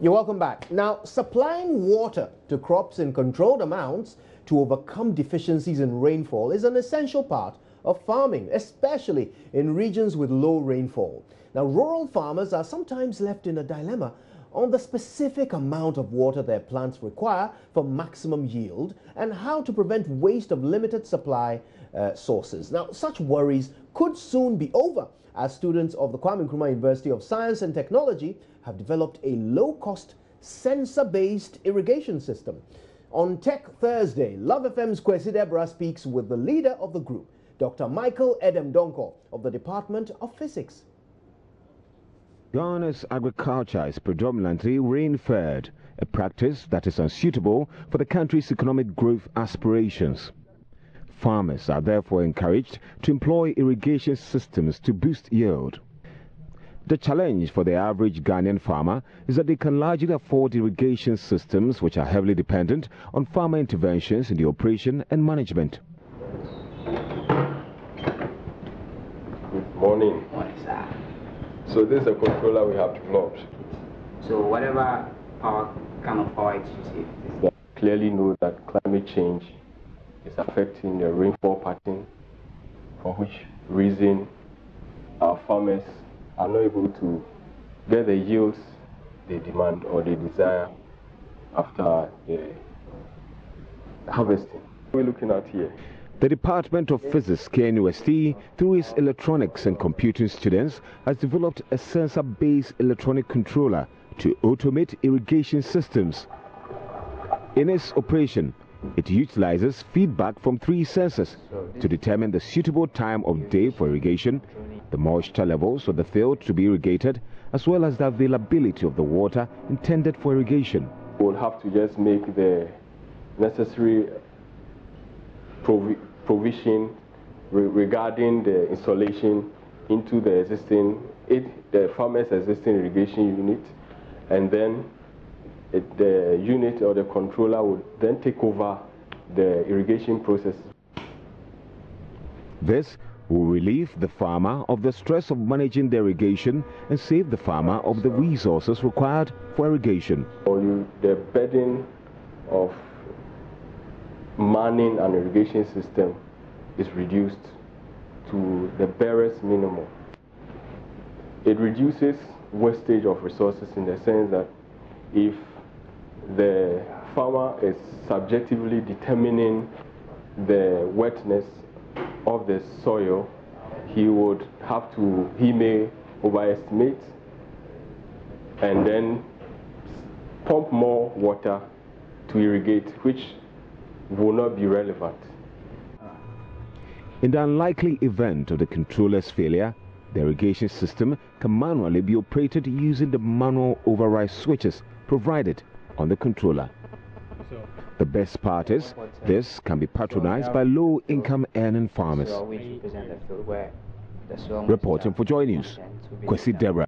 You're welcome back. Now, supplying water to crops in controlled amounts to overcome deficiencies in rainfall is an essential part of farming, especially in regions with low rainfall. Now, rural farmers are sometimes left in a dilemma on the specific amount of water their plants require for maximum yield and how to prevent waste of limited supply sources. Now, such worries could soon be over as students of the Kwame Nkrumah University of Science and Technology have developed a low-cost, sensor-based irrigation system. On Tech Thursday, Love FM's Kwesi Deborah speaks with the leader of the group, Dr. Michael Edem Donko of the Department of Physics. Ghana's agriculture is predominantly rain-fed, a practice that is unsuitable for the country's economic growth aspirations. Farmers are therefore encouraged to employ irrigation systems to boost yield. The challenge for the average Ghanaian farmer is that they can largely afford irrigation systems which are heavily dependent on farmer interventions in the operation and management. Good morning. Morning, sir. So this is a controller we have developed. So whatever power kind of power it uses. That clearly know that climate change is affecting the rainfall pattern, for which reason our farmers are not able to get the yields they demand or they desire after the harvesting. What we're looking at here. The Department of Physics, KNUST, through its electronics and computing students, has developed a sensor-based electronic controller to automate irrigation systems. In its operation, it utilizes feedback from 3 sensors to determine the suitable time of day for irrigation, the moisture levels of the field to be irrigated, as well as the availability of the water intended for irrigation. We'll have to just make the necessary provision regarding the installation into the existing, the farmer's existing irrigation unit, and then the unit or the controller would then take over the irrigation process. This will relieve the farmer of the stress of managing the irrigation and save the farmer of the resources required for irrigation. The burden of manning an irrigation system is reduced to the barest minimum. It reduces wastage of resources in the sense that if the farmer is subjectively determining the wetness of the soil, he may overestimate and then pump more water to irrigate, which will not be relevant. In the unlikely event of the controller's failure, the irrigation system can manually be operated using the manual override switches provided on the controller. The best part is this can be patronized by low-income earning farmers. Reporting for JoyNews, Kwesi Deborah.